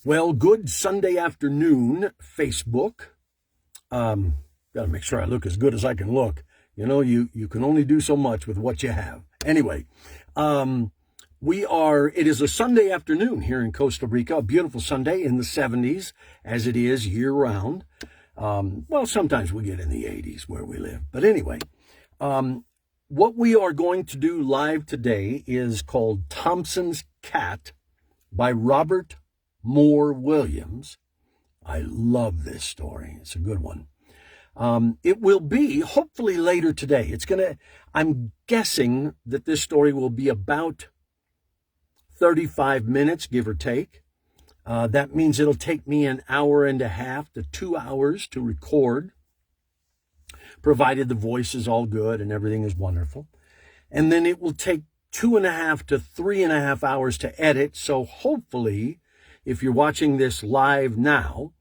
Well, good Sunday afternoon, Facebook. Got to make sure I look as good as I can look. You know, you can only do so much with what you have. Anyway, it is a Sunday afternoon here in Costa Rica, a beautiful Sunday in the 70s, as it is year round. Well, sometimes we get in the 80s where we live. But anyway, what we are going to do live today is called Thompson's Cat by Robert Moore Williams. I love this story. It's a good one. It will be hopefully later today. I'm guessing that this story will be about 35 minutes, give or take. That means it'll take me an hour and a half to 2 hours to record, provided the voice is all good and everything is wonderful. And then it will take 2.5 to 3.5 hours to edit. So hopefully, if you're watching this live now,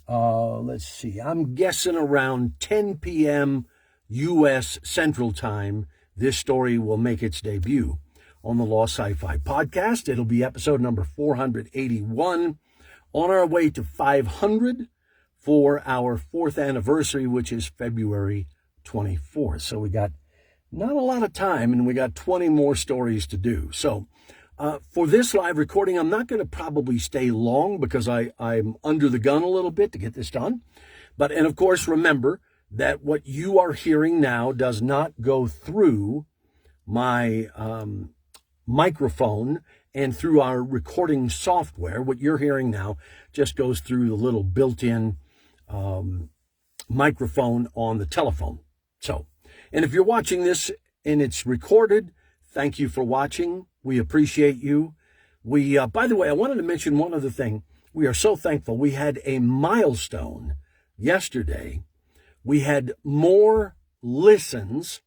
let's see, I'm guessing around 10 p.m. U.S. Central Time, this story will make its debut on the Lost Sci-Fi Podcast. It'll be episode number 481, on our way to 500 for our 4th anniversary, which is February 24th. So we got not a lot of time, and we got 20 more stories to do. So for this live recording, I'm not going to probably stay long because I'm under the gun a little bit to get this done. And of course, remember that what you are hearing now does not go through my microphone and through our recording software. What you're hearing now just goes through the little built-in microphone on the telephone. So, and if you're watching this and it's recorded, thank you for watching. We appreciate you. By the way, I wanted to mention one other thing. We are so thankful. We had a milestone yesterday. We had more listens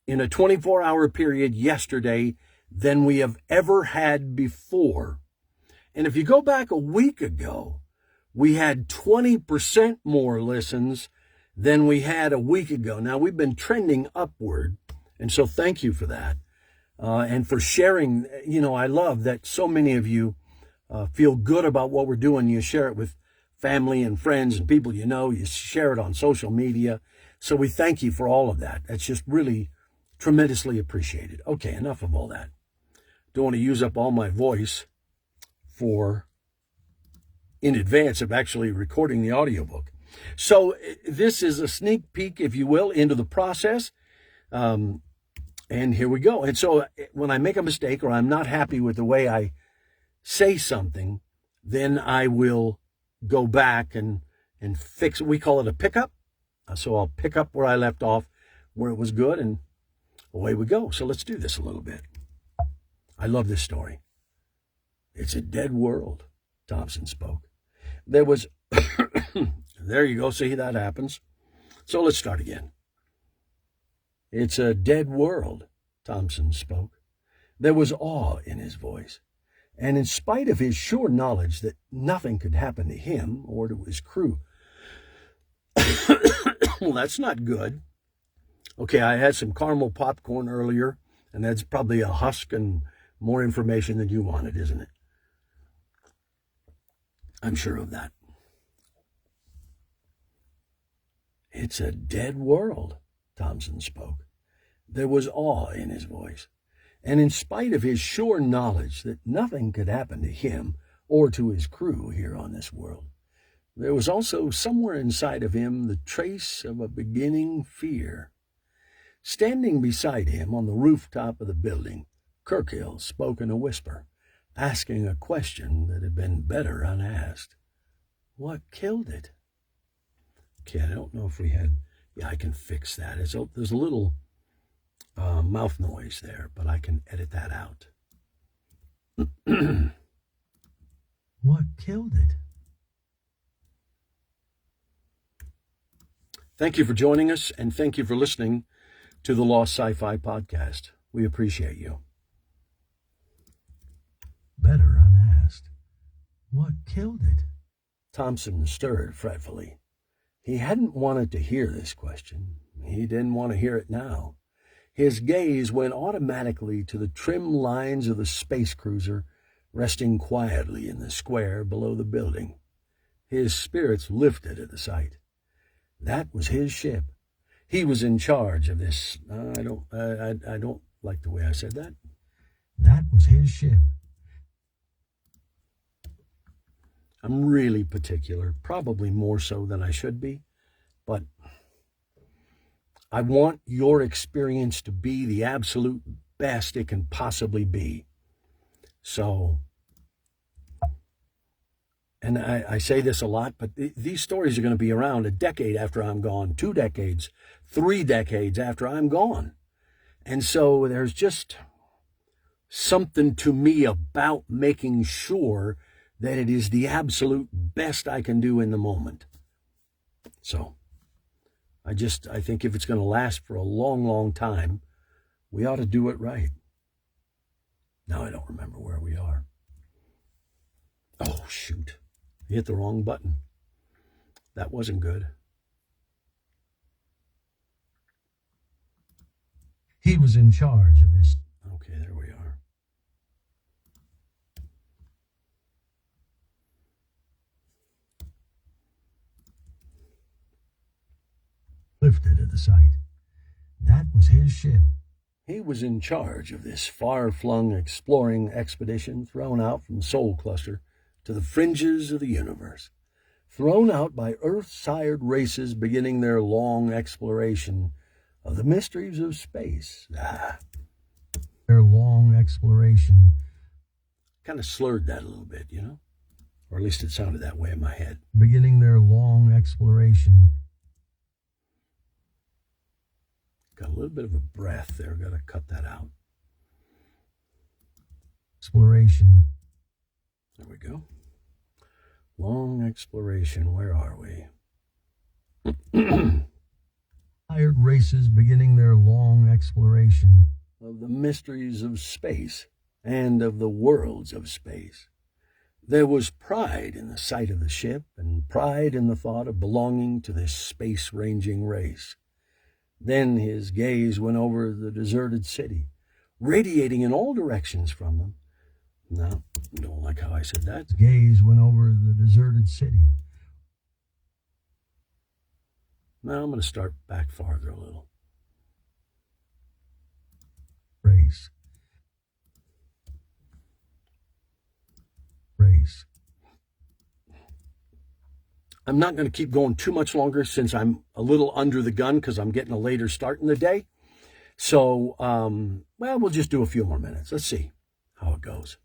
in a 24-hour period yesterday than we have ever had before. And if you go back a week ago, we had 20% more listens than we had a week ago. Now, we've been trending upward, and so thank you for that. And for sharing. I love that so many of you feel good about what we're doing. You share it with family and friends and people you know. You share it on social media. So we thank you for all of that. That's just really tremendously appreciated. Okay, enough of all that. Don't want to use up all my voice in advance of actually recording the audiobook. So this is a sneak peek, if you will, into the process. And here we go. And so when I make a mistake or I'm not happy with the way I say something, then I will go back and fix it. We call it a pickup. So I'll pick up where I left off, where it was good, and away we go. So let's do this a little bit. I love this story. It's a dead world, Thompson spoke. There was, there you go. See, that happens. So let's start again. It's a dead world, Thompson spoke. There was awe in his voice. And in spite of his sure knowledge that nothing could happen to him or to his crew. Well, that's not good. Okay, I had some caramel popcorn earlier, and that's probably a husk and more information than you wanted, isn't it? I'm sure of that. It's a dead world, Thompson spoke. There was awe in his voice. And in spite of his sure knowledge that nothing could happen to him or to his crew here on this world, there was also somewhere inside of him the trace of a beginning fear. Standing beside him on the rooftop of the building, Kirkhill spoke in a whisper, asking a question that had been better unasked. What killed it? Okay, I don't know if we had... Yeah, I can fix that. There's a little mouth noise there, but I can edit that out. What killed it? Thank you for joining us, and thank you for listening to the Lost Sci-Fi Podcast. We appreciate you. Better unasked. What killed it? Thompson stirred fretfully. He hadn't wanted to hear this question. He didn't want to hear it now. His gaze went automatically to the trim lines of the space cruiser resting quietly in the square below the building. His spirits lifted at the sight. That was his ship. He was in charge of this. I don't like the way I said that. That was his ship. I'm really particular, probably more so than I should be, but I want your experience to be the absolute best it can possibly be. So, and I say this a lot, but these stories are going to be around a decade after I'm gone, 2 decades, 3 decades after I'm gone. And so there's just something to me about making sure that it is the absolute best I can do in the moment. So I think if it's going to last for a long, long time, we ought to do it right. Now I don't remember where we are. Oh, shoot. I hit the wrong button. That wasn't good. He was in charge of this. Okay, there we are. Lifted at the sight. That was his ship. He was in charge of this far-flung exploring expedition thrown out from Sol Cluster to the fringes of the universe, thrown out by Earth-sired races beginning their long exploration of the mysteries of space. Their long exploration. Kind of slurred that a little bit, you know? Or at least it sounded that way in my head. Beginning their long exploration. Got a little bit of a breath there. Got to cut that out. Exploration. There we go. Long exploration. Where are we? Tired races beginning their long exploration of the mysteries of space and of the worlds of space. There was pride in the sight of the ship and pride in the thought of belonging to this space-ranging race. Then his gaze went over the deserted city, radiating in all directions from them. No, don't like how I said that. His gaze went over the deserted city. Now I'm going to start back farther a little. Race. I'm not going to keep going too much longer since I'm a little under the gun because I'm getting a later start in the day. So, we'll just do a few more minutes. Let's see how it goes.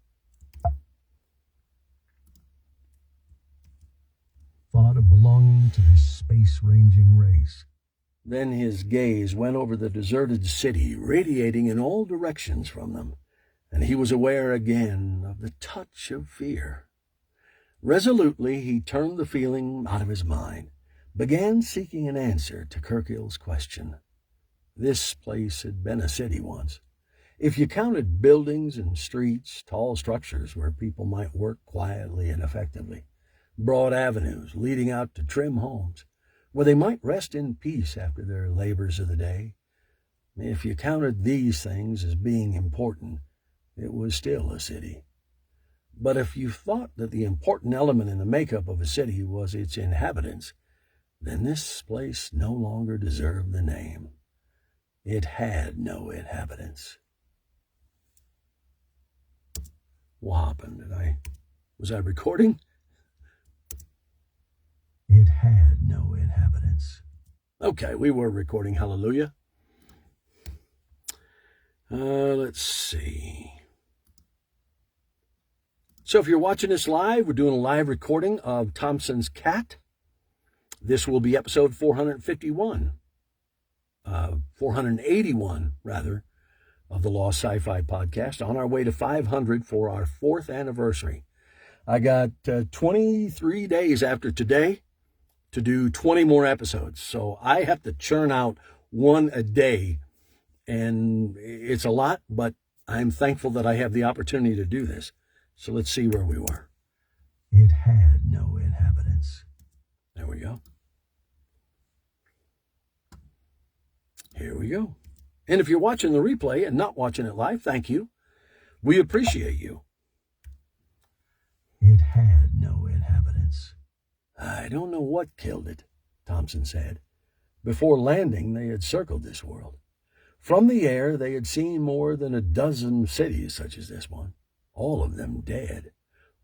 Thought of belonging to this space-ranging race. Then his gaze went over the deserted city, radiating in all directions from them, and he was aware again of the touch of fear. Resolutely, he turned the feeling out of his mind, began seeking an answer to Kirkill's question. This place had been a city once. If you counted buildings and streets, tall structures where people might work quietly and effectively, broad avenues leading out to trim homes, where they might rest in peace after their labors of the day, if you counted these things as being important, it was still a city. But if you thought that the important element in the makeup of a city was its inhabitants, then this place no longer deserved the name. It had no inhabitants. What happened? Was I recording? It had no inhabitants. Okay, we were recording. Hallelujah. Let's see. So if you're watching this live, we're doing a live recording of Thompson's Cat. This will be episode 481, 481 rather, of the Lost Sci-Fi Podcast, on our way to 500 for our 4th anniversary. I got 23 days after today to do 20 more episodes, so I have to churn out one a day, and it's a lot, but I'm thankful that I have the opportunity to do this. So let's see where we were. It had no inhabitants. There we go. Here we go. And if you're watching the replay and not watching it live, thank you. We appreciate you. evidence. I don't know what killed it, Thompson said. Before landing, they had circled this world. From the air, they had seen more than a dozen cities such as this one, all of them dead,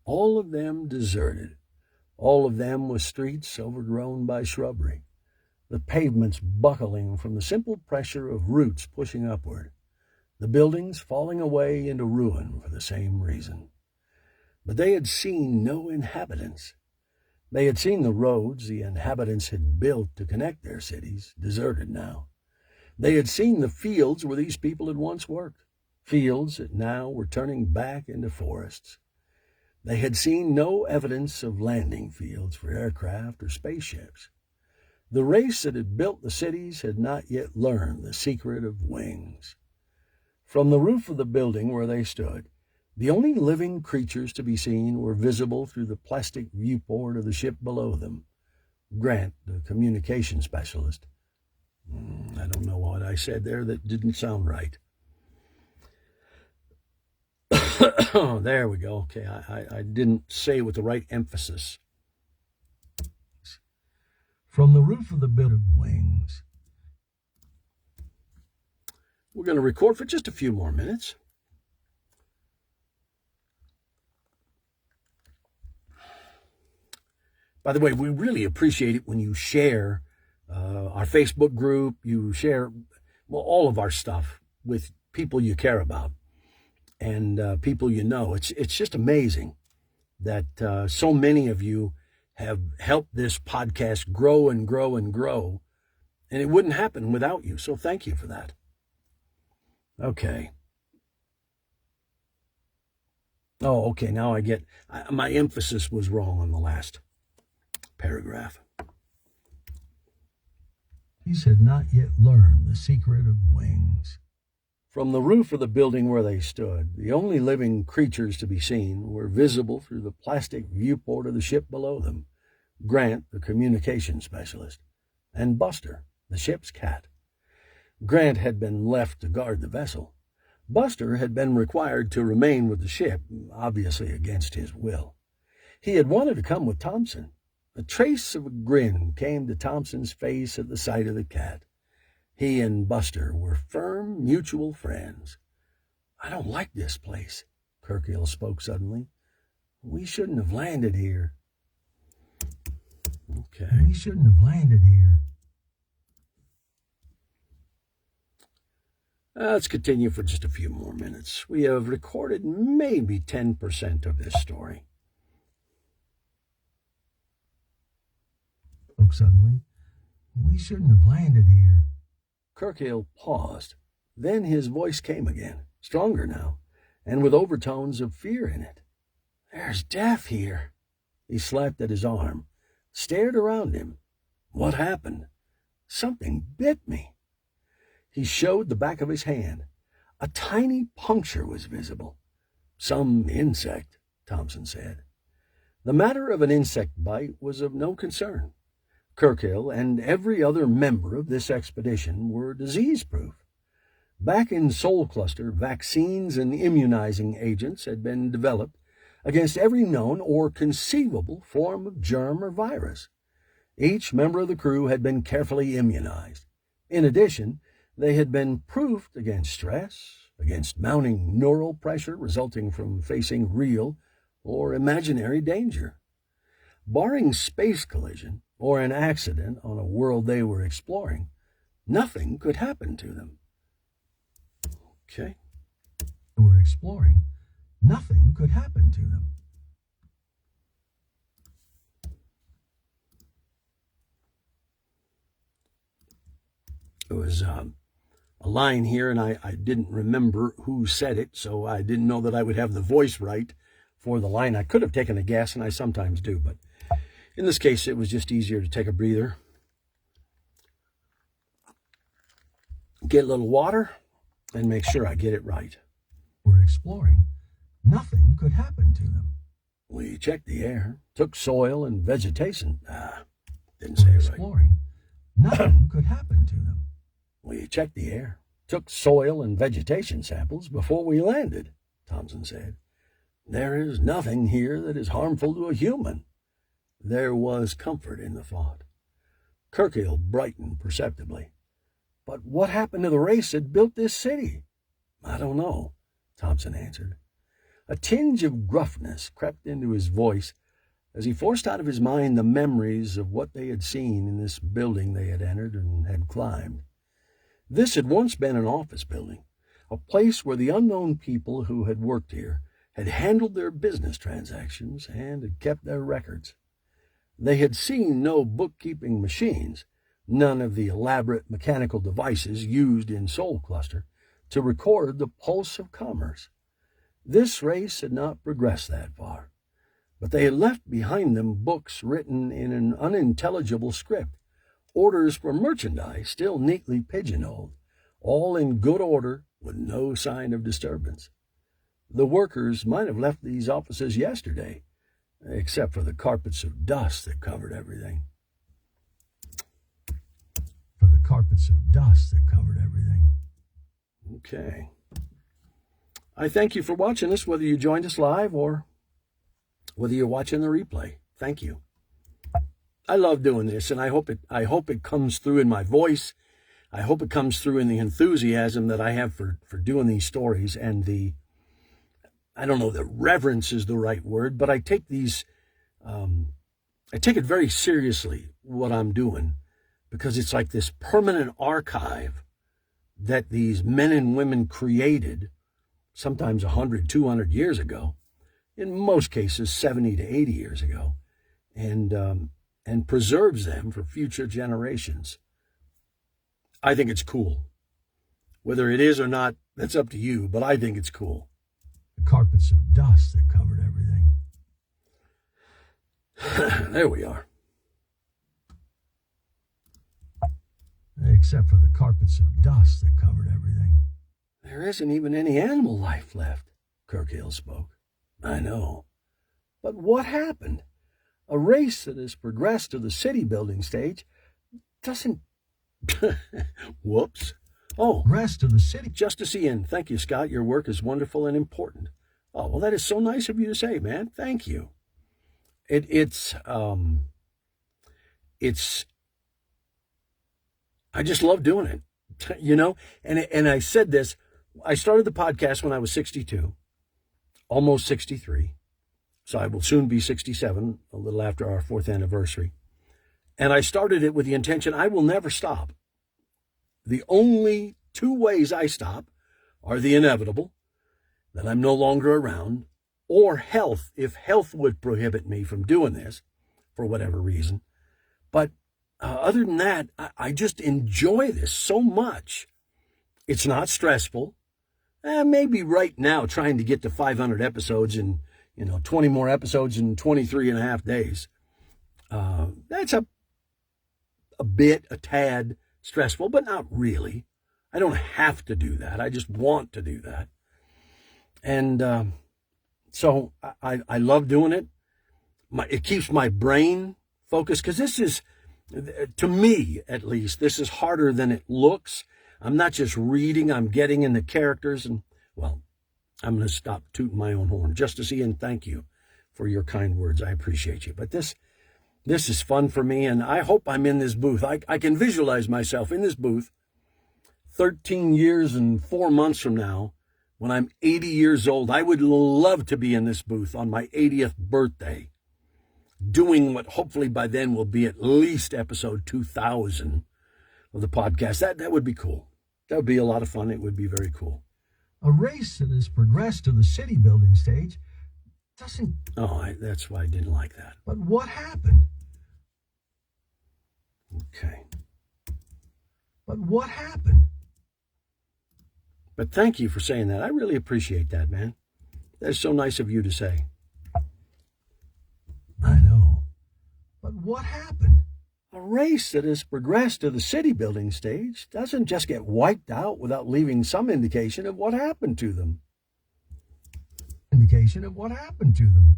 all of them deserted, all of them with streets overgrown by shrubbery, the pavements buckling from the simple pressure of roots pushing upward, the buildings falling away into ruin for the same reason. But they had seen no inhabitants. They had seen the roads the inhabitants had built to connect their cities, deserted now. They had seen the fields where these people had once worked, fields that now were turning back into forests. They had seen no evidence of landing fields for aircraft or spaceships. The race that had built the cities had not yet learned the secret of wings. From the roof of the building where they stood, the only living creatures to be seen were visible through the plastic viewport of the ship below them. Grant, the communication specialist. I don't know what I said there that didn't sound right. There we go. Okay, I didn't say with the right emphasis. From the roof of the building, wings. We're going to record for just a few more minutes. By the way, we really appreciate it when you share our Facebook group, you share all of our stuff with people you care about and people you know. It's just amazing that so many of you have helped this podcast grow and grow and grow, and it wouldn't happen without you. So thank you for that. Okay. Oh, okay. Now I get my emphasis was wrong on the last paragraph. He had not yet learned the secret of wings. From the roof of the building where they stood, the only living creatures to be seen were visible through the plastic viewport of the ship below them. Grant, the communication specialist, and Buster, the ship's cat. Grant had been left to guard the vessel. Buster had been required to remain with the ship, obviously against his will. He had wanted to come with Thompson. A trace of a grin came to Thompson's face at the sight of the cat. He and Buster were firm, mutual friends. I don't like this place, Kirkhill spoke suddenly. We shouldn't have landed here. Okay. We shouldn't have landed here. Let's continue for just a few more minutes. We have recorded maybe 10% of this story. Suddenly, we shouldn't have landed here. Kirkhill paused. Then his voice came again, stronger now, and with overtones of fear in it. There's death here. He slapped at his arm, stared around him. What happened? Something bit me. He showed the back of his hand. A tiny puncture was visible. Some insect, Thompson said. The matter of an insect bite was of no concern. Kirkhill and every other member of this expedition were disease-proof. Back in Sol Cluster, vaccines and immunizing agents had been developed against every known or conceivable form of germ or virus. Each member of the crew had been carefully immunized. In addition, they had been proofed against stress, against mounting neural pressure resulting from facing real or imaginary danger. Barring space collision or an accident on a world they were exploring, nothing could happen to them. Okay. They were exploring. Nothing could happen to them. There was a line here, and I didn't remember who said it, so I didn't know that I would have the voice right for the line. I could have taken a guess, and I sometimes do, but in this case, it was just easier to take a breather. Get a little water and make sure I get it right. We're exploring. Nothing could happen to them. We checked the air, took soil and vegetation. Didn't say it right. Exploring. Nothing could happen to them. We checked the air, took soil and vegetation samples before we landed, Thompson said. There is nothing here that is harmful to a human. There was comfort in the thought. Kirkhill brightened perceptibly. But what happened to the race that built this city? I don't know, Thompson answered. A tinge of gruffness crept into his voice as he forced out of his mind the memories of what they had seen in this building they had entered and had climbed. This had once been an office building, a place where the unknown people who had worked here had handled their business transactions and had kept their records. They had seen no bookkeeping machines, none of the elaborate mechanical devices used in Soul Cluster to record the pulse of commerce. This race had not progressed that far, but they had left behind them books written in an unintelligible script, orders for merchandise still neatly pigeonholed, all in good order with no sign of disturbance. The workers might have left these offices yesterday, except for the carpets of dust that covered everything. Okay. I thank you for watching us, whether you joined us live or whether you're watching the replay. Thank you. I love doing this, and I hope it comes through in my voice. I hope it comes through in the enthusiasm that I have for doing these stories, and I don't know that reverence is the right word, but I take it very seriously, what I'm doing, because it's like this permanent archive that these men and women created, sometimes 100, 200 years ago, in most cases 70 to 80 years ago, and preserves them for future generations. I think it's cool. Whether it is or not, that's up to you, but I think it's cool. The carpets of dust that covered everything. There we are. Except for the carpets of dust that covered everything. There isn't even any animal life left, Kirkhill spoke. I know. But what happened? A race that has progressed to the city building stage doesn't... Whoops. Oh, rest of the city. Justice Ian, thank you, Scott. Your work is wonderful and important. Oh, well, that is so nice of you to say, man. Thank you. It's I just love doing it, you know? And I said this, I started the podcast when I was 62, almost 63. So I will soon be 67, a little after our 4th anniversary. And I started it with the intention I will never stop. The only 2 ways I stop are the inevitable, that I'm no longer around, or health, if health would prohibit me from doing this for whatever reason. But other than that, I just enjoy this so much. It's not stressful. Maybe right now trying to get to 500 episodes and 20 more episodes in 23 and a half days. That's a tad stressful, but not really. I don't have to do that. I just want to do that. And so I love doing it. It keeps my brain focused, because this is, to me at least, this is harder than it looks. I'm not just reading, I'm getting in the characters. And, well, I'm going to stop tooting my own horn. Justice Ian, thank you for your kind words. I appreciate you. But this is fun for me, and I hope I'm in this booth. I can visualize myself in this booth 13 years and 4 months from now, when I'm 80 years old. I would love to be in this booth on my 80th birthday, doing what hopefully by then will be at least episode 2000 of the podcast. That would be cool. That would be a lot of fun. It would be very cool. A race that has progressed to the city building stage doesn't... Oh, that's why I didn't like that. But what happened? Okay. But what happened? But thank you for saying that. I really appreciate that, man. That's so nice of you to say. I know. But what happened? A race that has progressed to the city building stage doesn't just get wiped out without leaving some indication of what happened to them. Indication of what happened to them.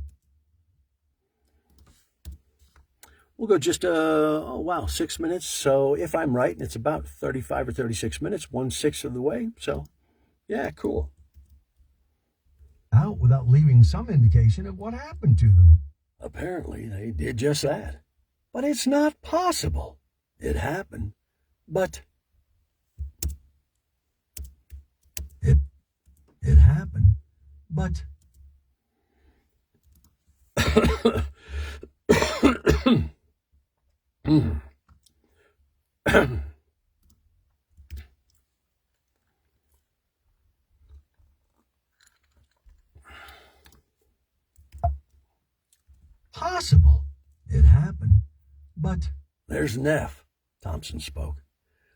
We'll go just, 6 minutes. So if I'm right, it's about 35 or 36 minutes, 1/6 of the way. So, yeah, cool. Out without leaving some indication of what happened to them. Apparently, they did just that. But it's not possible. It happened. But it happened. But possible. It happened. But there's Neff, Thompson spoke.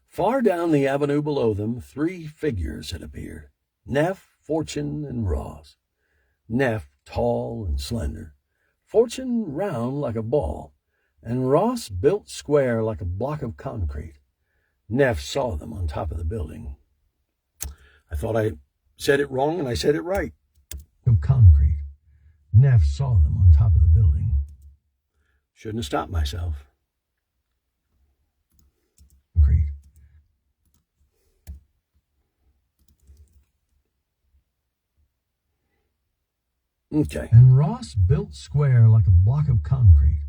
Far down the avenue below them, 3 figures had appeared. Neff, Fortune, and Ross. Neff, tall and slender. Fortune, round like a ball. And Ross, built square like a block of concrete. Neff saw them on top of the building. I thought I said it wrong, and I said it right. Of concrete. Neff saw them on top of the building. Shouldn't have stopped myself. Concrete. Okay. And Ross, built square like a block of concrete.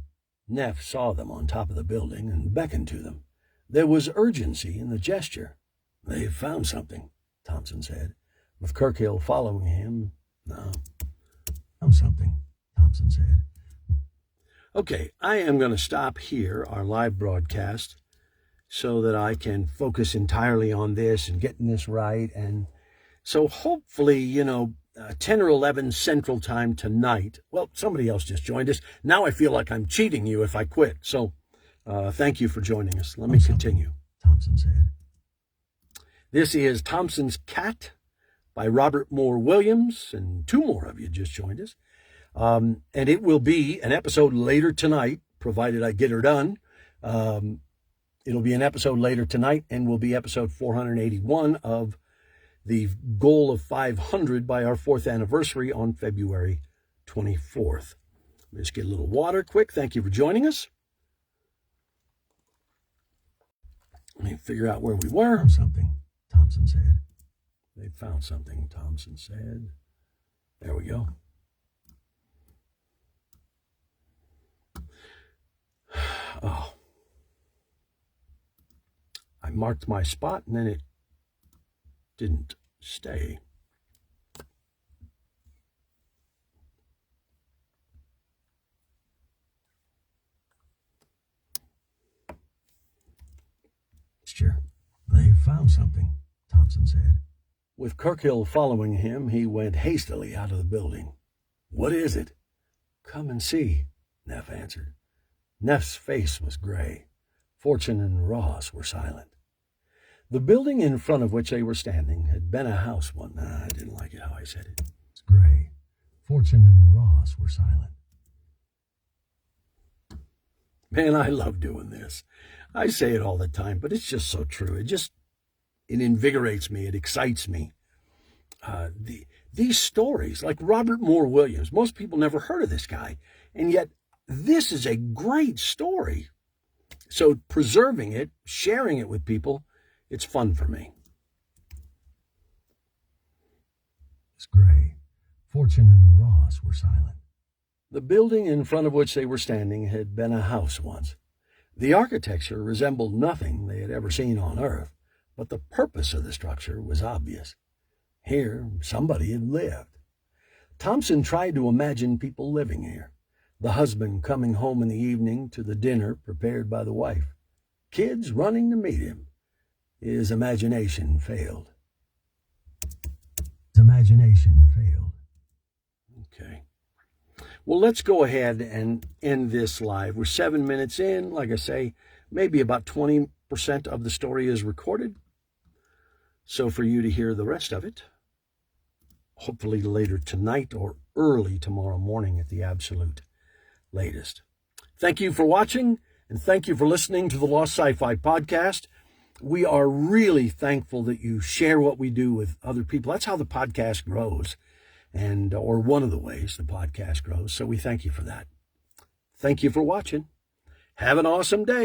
Neff saw them on top of the building and beckoned to them. There was urgency in the gesture. They've found something, Thompson said, with Kirkhill following him. No. Found something, Thompson said. Okay, I am going to stop here, our live broadcast, so that I can focus entirely on this and getting this right. And so hopefully, 10 or 11 Central Time tonight. Well, somebody else just joined us. Now I feel like I'm cheating you if I quit. So thank you for joining us. Let me continue. Thompson said. This is Thompson's Cat by Robert Moore Williams, and 2 more of you just joined us. And it will be an episode later tonight, provided I get her done. It'll be an episode later tonight and will be episode 481 of the goal of 500 by our 4th anniversary on February 24th. Let me just get a little water quick. Thank you for joining us. Let me figure out where we were. Found something, Thompson said. They found something, Thompson said. There we go. Oh. I marked my spot and then it didn't stay. Sure. They found something, Thompson said. With Kirkhill following him, he went hastily out of the building. What is it? Come and see, Neff answered. Neff's face was gray. Fortune and Ross were silent. The building in front of which they were standing had been a house once. I didn't like it how I said it. It's gray. Fortune and Ross were silent. Man, I love doing this. I say it all the time, but it's just so true. It invigorates me. It excites me. These stories, like Robert Moore Williams, most people never heard of this guy, and yet this is a great story. So preserving it, sharing it with people, it's fun for me. It's gray. Fortune and Ross were silent. The building in front of which they were standing had been a house once. The architecture resembled nothing they had ever seen on Earth, but the purpose of the structure was obvious. Here, somebody had lived. Thompson tried to imagine people living here. The husband coming home in the evening to the dinner prepared by the wife. Kids running to meet him. His imagination failed. Okay. Well, let's go ahead and end this live. We're 7 minutes in. Like I say, maybe about 20% of the story is recorded. So for you to hear the rest of it, hopefully later tonight or early tomorrow morning at the absolute latest. Thank you for watching, and thank you for listening to the Lost Sci-Fi Podcast. We are really thankful that you share what we do with other people. That's how the podcast grows, or one of the ways the podcast grows. So we thank you for that. Thank you for watching. Have an awesome day.